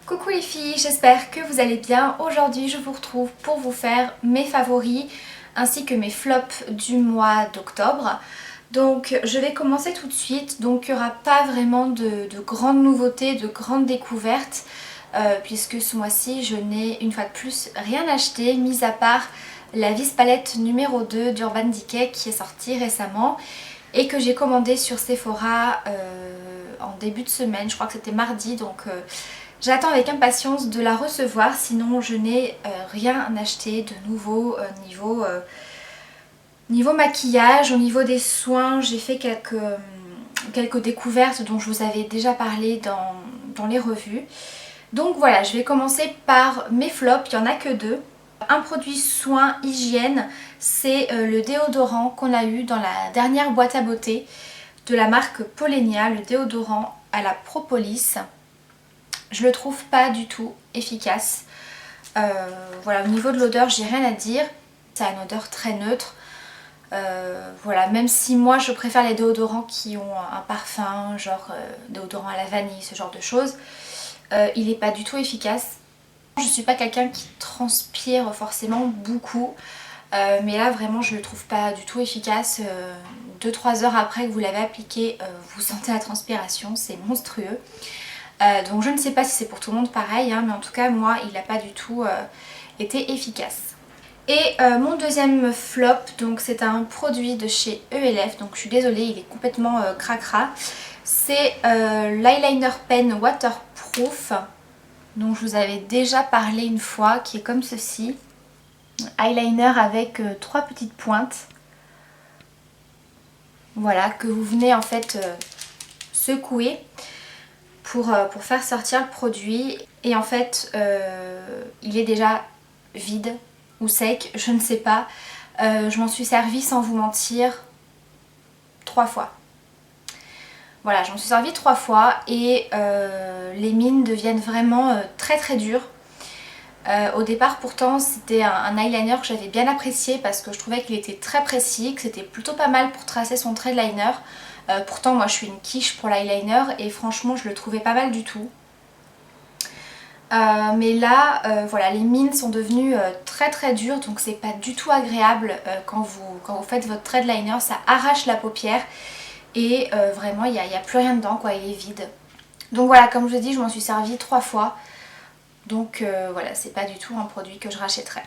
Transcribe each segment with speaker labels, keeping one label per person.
Speaker 1: Coucou les filles, j'espère que vous allez bien. Aujourd'hui je vous retrouve pour vous faire mes favoris ainsi que mes flops du mois d'octobre. Donc je vais commencer tout de suite. Donc il n'y aura pas vraiment de grandes nouveautés, de grandes découvertes puisque ce mois-ci je n'ai une fois de plus rien acheté mis à part la vis palette numéro 2 d'Urban Decay qui est sortie récemment et que j'ai commandé sur Sephora en début de semaine, je crois que c'était mardi, donc j'attends avec impatience de la recevoir, sinon je n'ai rien acheté de nouveau niveau maquillage. Au niveau des soins, j'ai fait quelques découvertes dont je vous avais déjà parlé dans les revues. Donc voilà, je vais commencer par mes flops, il n'y en a que deux. Un produit soin hygiène, c'est le déodorant qu'on a eu dans la dernière boîte à beauté de la marque Polenia, le déodorant à la propolis. Je le trouve pas du tout efficace. Voilà, au niveau de l'odeur, j'ai rien à dire. Ça a une odeur très neutre. Voilà, même si moi je préfère les déodorants qui ont un parfum, genre déodorant à la vanille, ce genre de choses, il n'est pas du tout efficace. Je suis pas quelqu'un qui transpire forcément beaucoup, mais là vraiment je le trouve pas du tout efficace. 2-3 heures après que vous l'avez appliqué, vous sentez la transpiration, c'est monstrueux. Donc je ne sais pas si c'est pour tout le monde pareil, hein, mais en tout cas moi il n'a pas du tout été efficace. Et mon deuxième flop, donc c'est un produit de chez ELF, donc je suis désolée, il est complètement cracra. C'est l'eyeliner pen waterproof, dont je vous avais déjà parlé une fois, qui est comme ceci. Eyeliner avec 3 petites pointes. Voilà, que vous venez en fait secouer pour faire sortir le produit. Et en fait il est déjà vide ou sec, je ne sais pas. Je m'en suis servi sans vous mentir 3 fois. Voilà, j'en suis servi 3 fois et les mines deviennent vraiment très très dures. Au départ pourtant c'était un eyeliner que j'avais bien apprécié parce que je trouvais qu'il était très précis, que c'était plutôt pas mal pour tracer son trait de liner. Pourtant moi je suis une quiche pour l'eyeliner et franchement je le trouvais pas mal du tout. Mais là voilà, les mines sont devenues très très dures, donc c'est pas du tout agréable quand vous faites votre trait de liner, ça arrache la paupière et vraiment il n'y a plus rien dedans quoi, il est vide. Donc voilà, comme je vous ai dit, je m'en suis servi 3 fois. Donc voilà, c'est pas du tout un produit que je rachèterais.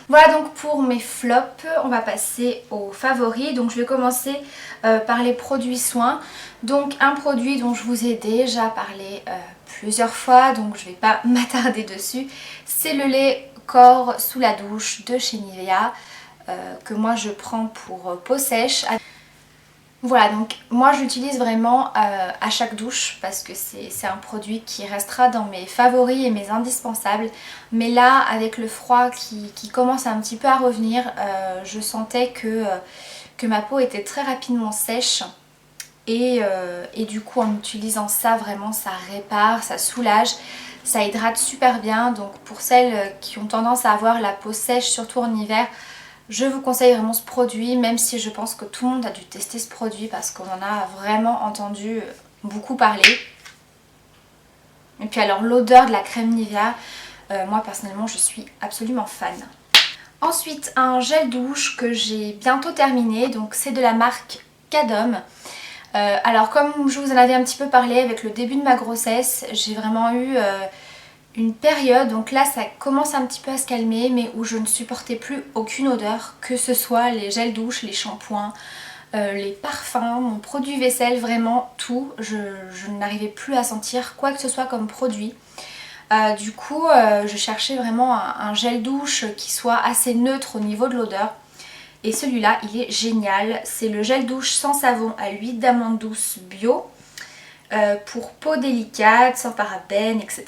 Speaker 1: Voilà donc pour mes flops, on va passer aux favoris. Donc je vais commencer par les produits soins. Donc un produit dont je vous ai déjà parlé plusieurs fois, donc je vais pas m'attarder dessus. C'est le lait corps sous la douche de chez Nivea que moi je prends pour peau sèche. Voilà, donc moi j'utilise vraiment à chaque douche parce que c'est un produit qui restera dans mes favoris et mes indispensables. Mais là, avec le froid qui commence un petit peu à revenir, je sentais que ma peau était très rapidement sèche. Et du coup en utilisant ça, vraiment ça répare, ça soulage, ça hydrate super bien. Donc pour celles qui ont tendance à avoir la peau sèche, surtout en hiver, je vous conseille vraiment ce produit, même si je pense que tout le monde a dû tester ce produit parce qu'on en a vraiment entendu beaucoup parler. Et puis alors l'odeur de la crème Nivea, moi personnellement je suis absolument fan. Ensuite un gel douche que j'ai bientôt terminé, donc c'est de la marque Cadom. Alors comme je vous en avais un petit peu parlé avec le début de ma grossesse, j'ai vraiment eu une période, donc là ça commence un petit peu à se calmer, mais où je ne supportais plus aucune odeur, que ce soit les gels douche, les shampoings, les parfums, mon produit vaisselle, vraiment tout. Je n'arrivais plus à sentir quoi que ce soit comme produit. Du coup je cherchais vraiment un gel douche qui soit assez neutre au niveau de l'odeur. Et celui-là il est génial, c'est le gel douche sans savon à l'huile d'amande douce bio pour peau délicate, sans parabènes, etc.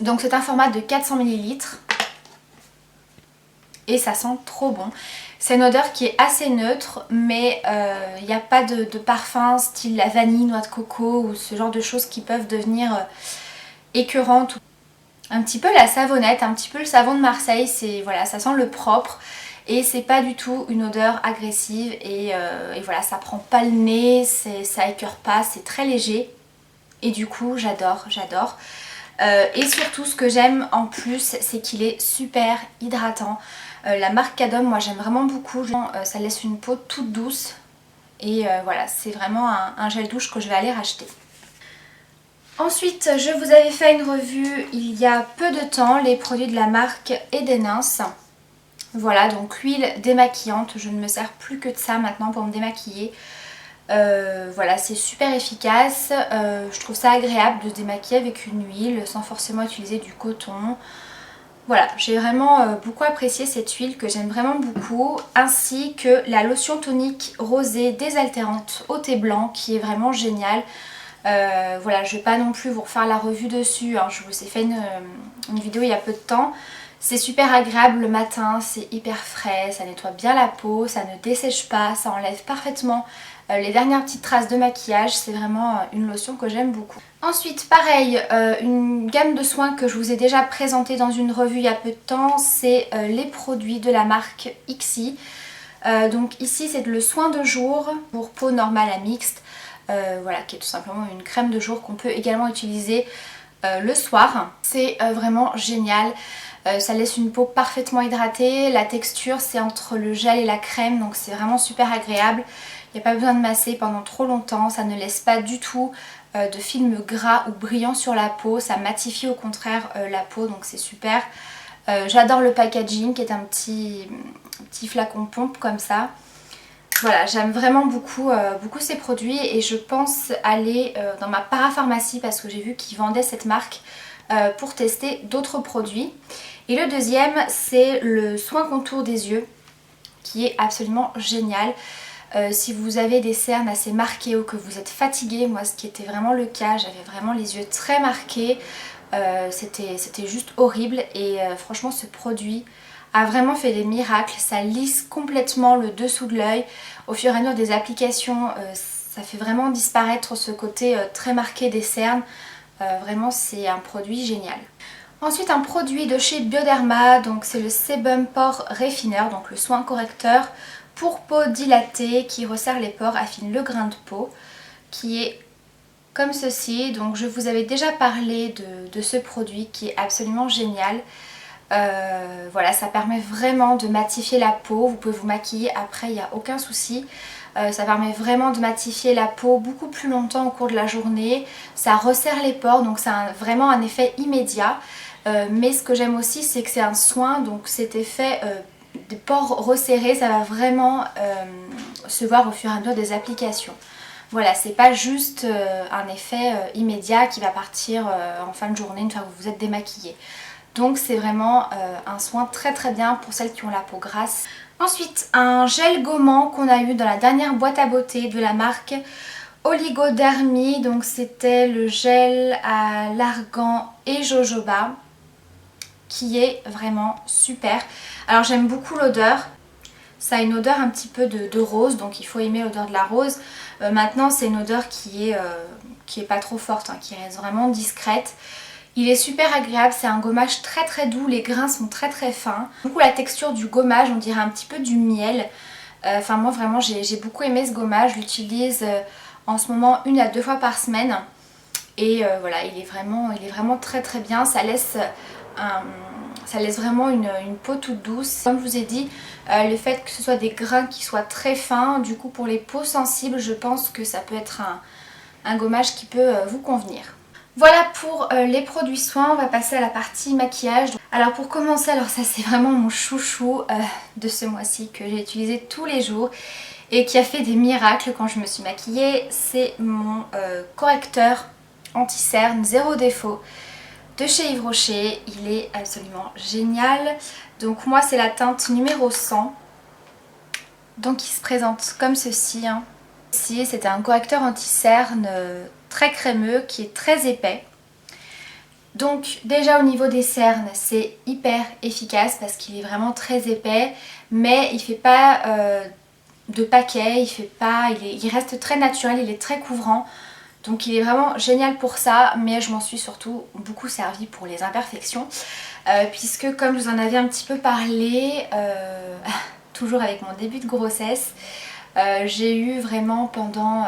Speaker 1: Donc c'est un format de 400 ml et ça sent trop bon. C'est une odeur qui est assez neutre, mais il n'y a pas de parfum style la vanille, noix de coco ou ce genre de choses qui peuvent devenir écœurantes. Un petit peu la savonnette, un petit peu le savon de Marseille, voilà, ça sent le propre. Et c'est pas du tout une odeur agressive et voilà, ça prend pas le nez, ça écœure pas, c'est très léger. et du coup j'adore, j'adore. Et surtout ce que j'aime en plus, c'est qu'il est super hydratant. La marque Cadom, moi j'aime vraiment beaucoup, ça laisse une peau toute douce et voilà, c'est vraiment un gel douche que je vais aller racheter. Ensuite, je vous avais fait une revue il y a peu de temps, les produits de la marque Edenins. Voilà, donc l'huile démaquillante, je ne me sers plus que de ça maintenant pour me démaquiller. Voilà, c'est super efficace, je trouve ça agréable de se démaquiller avec une huile sans forcément utiliser du coton. Voilà, j'ai vraiment beaucoup apprécié cette huile que j'aime vraiment beaucoup, ainsi que la lotion tonique rosée désaltérante au thé blanc qui est vraiment géniale. Voilà, je ne vais pas non plus vous refaire la revue dessus, hein. Je vous ai fait une vidéo il y a peu de temps. C'est super agréable le matin, c'est hyper frais, ça nettoie bien la peau, ça ne dessèche pas, ça enlève parfaitement les dernières petites traces de maquillage. C'est vraiment une lotion que j'aime beaucoup. Ensuite, pareil, une gamme de soins que je vous ai déjà présentée dans une revue il y a peu de temps, c'est les produits de la marque Ixi. Donc ici c'est le soin de jour pour peau normale à mixte. Voilà, qui est tout simplement une crème de jour qu'on peut également utiliser le soir. C'est vraiment génial, ça laisse une peau parfaitement hydratée, la texture c'est entre le gel et la crème, donc c'est vraiment super agréable. Il n'y a pas besoin de masser pendant trop longtemps, ça ne laisse pas du tout de film gras ou brillant sur la peau, ça matifie au contraire la peau, donc c'est super. J'adore le packaging qui est un petit flacon pompe comme ça. Voilà, j'aime vraiment beaucoup ces produits et je pense aller dans ma parapharmacie parce que j'ai vu qu'ils vendaient cette marque pour tester d'autres produits. Et le deuxième, c'est le soin contour des yeux qui est absolument génial. Si vous avez des cernes assez marquées ou que vous êtes fatigué, moi ce qui était vraiment le cas, j'avais vraiment les yeux très marqués, c'était juste horrible et franchement ce produit a vraiment fait des miracles, ça lisse complètement le dessous de l'œil. Au fur et à mesure des applications, ça fait vraiment disparaître ce côté très marqué des cernes. Vraiment c'est un produit génial. Ensuite un produit de chez Bioderma, donc c'est le Sebum Pore Refiner, donc le soin correcteur pour peau dilatée qui resserre les pores, affine le grain de peau, qui est comme ceci. Donc je vous avais déjà parlé de ce produit qui est absolument génial. Voilà, ça permet vraiment de matifier la peau, vous pouvez vous maquiller après, il n'y a aucun souci. Ça permet vraiment de matifier la peau beaucoup plus longtemps au cours de la journée, ça resserre les pores, donc c'est vraiment un effet immédiat. Mais ce que j'aime aussi, c'est que c'est un soin, donc cet effet des pores resserrés, ça va vraiment se voir au fur et à mesure des applications. Voilà, c'est pas juste un effet immédiat qui va partir en fin de journée une fois que vous vous êtes démaquillé. Donc c'est vraiment un soin très très bien pour celles qui ont la peau grasse. Ensuite, un gel gommant qu'on a eu dans la dernière boîte à beauté de la marque Oligodermie. Donc c'était le gel à l'argan et jojoba qui est vraiment super. Alors j'aime beaucoup l'odeur. Ça a une odeur un petit peu de rose, donc il faut aimer l'odeur de la rose. Maintenant c'est une odeur qui est pas trop forte, hein, qui reste vraiment discrète. Il est super agréable, c'est un gommage très très doux, les grains sont très très fins. Du coup la texture du gommage, on dirait un petit peu du miel. Enfin moi vraiment j'ai beaucoup aimé ce gommage, je l'utilise en ce moment 1 à 2 fois par semaine. Et voilà, il est vraiment très très bien, ça laisse vraiment une peau toute douce. Comme je vous ai dit, le fait que ce soit des grains qui soient très fins, du coup pour les peaux sensibles, je pense que ça peut être un gommage qui peut vous convenir. Voilà pour les produits soins, on va passer à la partie maquillage. Alors pour commencer, alors ça c'est vraiment mon chouchou de ce mois-ci que j'ai utilisé tous les jours et qui a fait des miracles quand je me suis maquillée. C'est mon correcteur anti-cerne zéro défaut de chez Yves Rocher. Il est absolument génial. Donc moi c'est la teinte numéro 100. Donc il se présente comme ceci, hein. Ici c'est un correcteur anti-cerne très crémeux qui est très épais. Donc déjà au niveau des cernes c'est hyper efficace parce qu'il est vraiment très épais, mais il fait pas de paquet, il reste très naturel, il est très couvrant. Donc il est vraiment génial pour ça, mais je m'en suis surtout beaucoup servi pour les imperfections. Puisque comme je vous en avais un petit peu parlé, toujours avec mon début de grossesse, j'ai eu vraiment pendant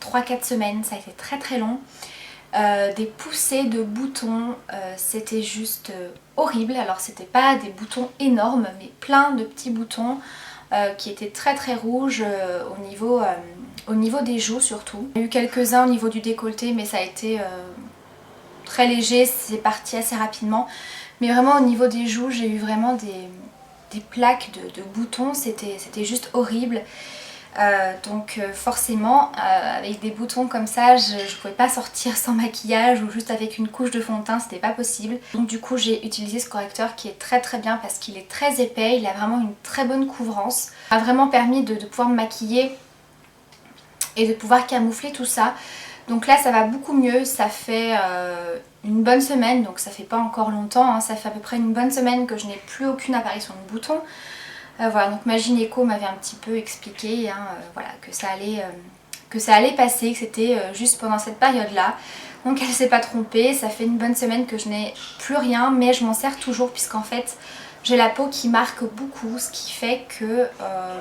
Speaker 1: 3-4 semaines, ça a été très très long. Des poussées de boutons, c'était juste horrible. Alors c'était pas des boutons énormes, mais plein de petits boutons qui étaient très très rouges au niveau des joues surtout. Il y a eu quelques-uns au niveau du décolleté, mais ça a été très léger, c'est parti assez rapidement. Mais vraiment au niveau des joues, j'ai eu vraiment des plaques de boutons, c'était juste horrible. Donc forcément avec des boutons comme ça je pouvais pas sortir sans maquillage ou juste avec une couche de fond de teint, c'était pas possible. Donc du coup j'ai utilisé ce correcteur qui est très très bien parce qu'il est très épais, il a vraiment une très bonne couvrance. Ça m'a vraiment permis de pouvoir me maquiller et de pouvoir camoufler tout ça. Donc là ça va beaucoup mieux, ça fait une bonne semaine, donc ça fait pas encore longtemps, hein, ça fait à peu près une bonne semaine que je n'ai plus aucune apparition de boutons. Voilà, donc ma gynéco m'avait un petit peu expliqué hein, voilà, que ça allait passer, que c'était juste pendant cette période-là. Donc elle s'est pas trompée, ça fait une bonne semaine que je n'ai plus rien, mais je m'en sers toujours puisqu'en fait j'ai la peau qui marque beaucoup, ce qui fait que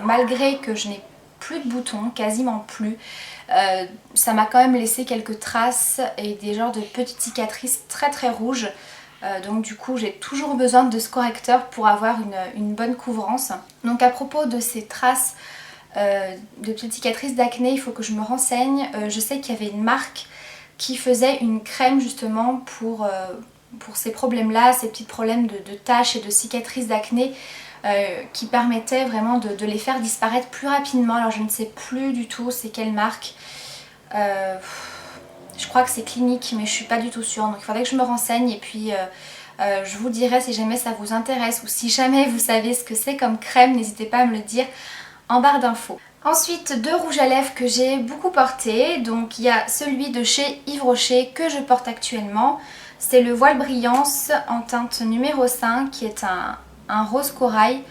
Speaker 1: malgré que je n'ai plus de boutons, quasiment plus, ça m'a quand même laissé quelques traces et des genres de petites cicatrices très très rouges. Donc du coup j'ai toujours besoin de ce correcteur pour avoir une bonne couvrance. Donc à propos de ces traces de petites cicatrices d'acné, il faut que je me renseigne. Je sais qu'il y avait une marque qui faisait une crème justement pour ces problèmes là, ces petits problèmes de taches et de cicatrices d'acné qui permettait vraiment de les faire disparaître plus rapidement. Alors je ne sais plus du tout c'est quelle marque. Je crois que c'est Clinique mais je suis pas du tout sûre, donc il faudrait que je me renseigne et puis je vous dirai si jamais ça vous intéresse ou si jamais vous savez ce que c'est comme crème, n'hésitez pas à me le dire en barre d'infos. Ensuite deux rouges à lèvres que j'ai beaucoup porté, donc il y a celui de chez Yves Rocher que je porte actuellement, c'est le Voile Brillance en teinte numéro 5 qui est un rose corail,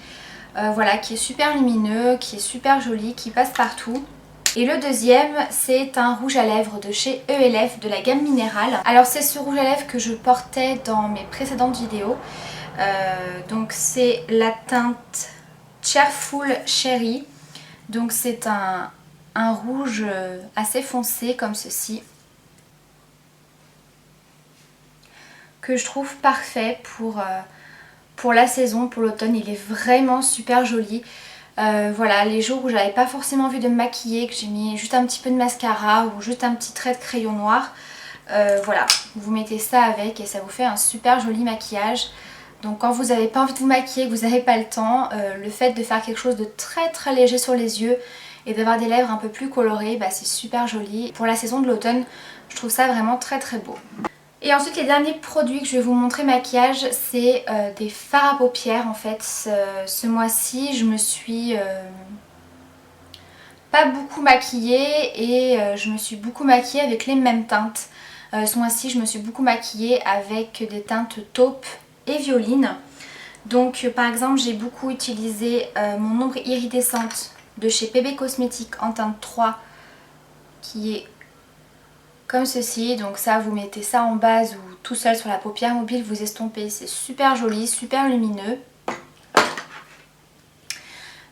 Speaker 1: voilà, qui est super lumineux, qui est super joli, qui passe partout. Et le deuxième c'est un rouge à lèvres de chez ELF de la gamme Minérale. Alors c'est ce rouge à lèvres que je portais dans mes précédentes vidéos. Donc c'est la teinte Cheerful Cherry. Donc c'est un rouge assez foncé comme ceci. Que je trouve parfait pour la saison, pour l'automne. Il est vraiment super joli. Voilà, les jours où j'avais pas forcément envie de me maquiller, que j'ai mis juste un petit peu de mascara ou juste un petit trait de crayon noir, voilà, vous mettez ça avec et ça vous fait un super joli maquillage. Donc quand vous n'avez pas envie de vous maquiller, que vous n'avez pas le temps, le fait de faire quelque chose de très très léger sur les yeux et d'avoir des lèvres un peu plus colorées, bah, c'est super joli. Pour la saison de l'automne, je trouve ça vraiment très très beau. Et ensuite les derniers produits que je vais vous montrer maquillage, c'est des fards à paupières en fait. Ce mois-ci je me suis pas beaucoup maquillée et je me suis beaucoup maquillée avec les mêmes teintes. Ce mois-ci je me suis beaucoup maquillée avec des teintes taupe et violine. Donc par exemple j'ai beaucoup utilisé mon ombre iridescente de chez PB Cosmétiques en teinte 3 qui est comme ceci. Donc ça vous mettez ça en base ou tout seul sur la paupière mobile, vous estompez, c'est super joli, super lumineux.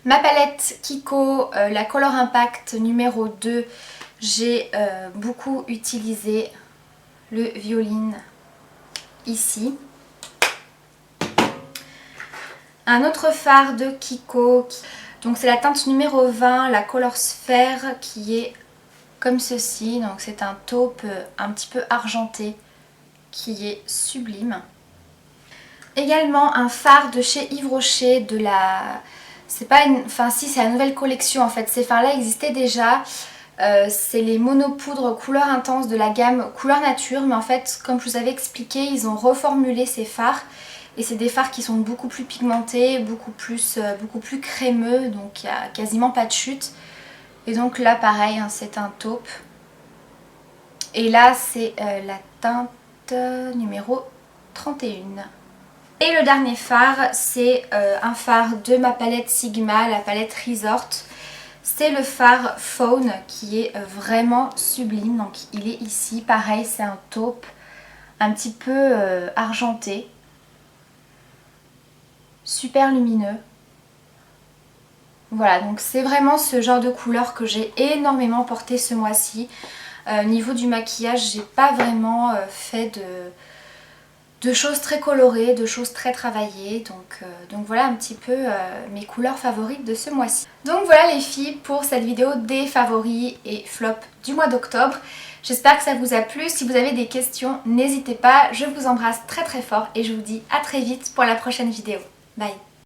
Speaker 1: Ma palette Kiko, la Color Impact numéro 2, j'ai beaucoup utilisé le violine ici. Un autre fard de Kiko, donc c'est la teinte numéro 20, la Color Sphere qui est comme ceci, donc c'est un taupe un petit peu argenté qui est sublime. Également un fard de chez Yves Rocher de la... c'est pas une... enfin si, c'est la nouvelle collection en fait, ces fards là existaient déjà. C'est les monopoudres couleur intense de la gamme couleur nature, mais en fait comme je vous avais expliqué ils ont reformulé ces fards et c'est des fards qui sont beaucoup plus pigmentés, beaucoup plus crémeux, donc il n'y a quasiment pas de chute. Et donc là pareil hein, c'est un taupe et là c'est la teinte numéro 31. Et le dernier fard c'est un fard de ma palette Sigma, la palette Resort. C'est le fard Faune qui est vraiment sublime, donc il est ici, pareil c'est un taupe un petit peu argenté, super lumineux. Voilà, donc c'est vraiment ce genre de couleur que j'ai énormément porté ce mois-ci. Au niveau du maquillage, j'ai pas vraiment fait de choses très colorées, de choses très travaillées. Donc voilà un petit peu mes couleurs favorites de ce mois-ci. Donc voilà les filles pour cette vidéo des favoris et flops du mois d'octobre. J'espère que ça vous a plu. Si vous avez des questions, n'hésitez pas. Je vous embrasse très très fort et je vous dis à très vite pour la prochaine vidéo. Bye!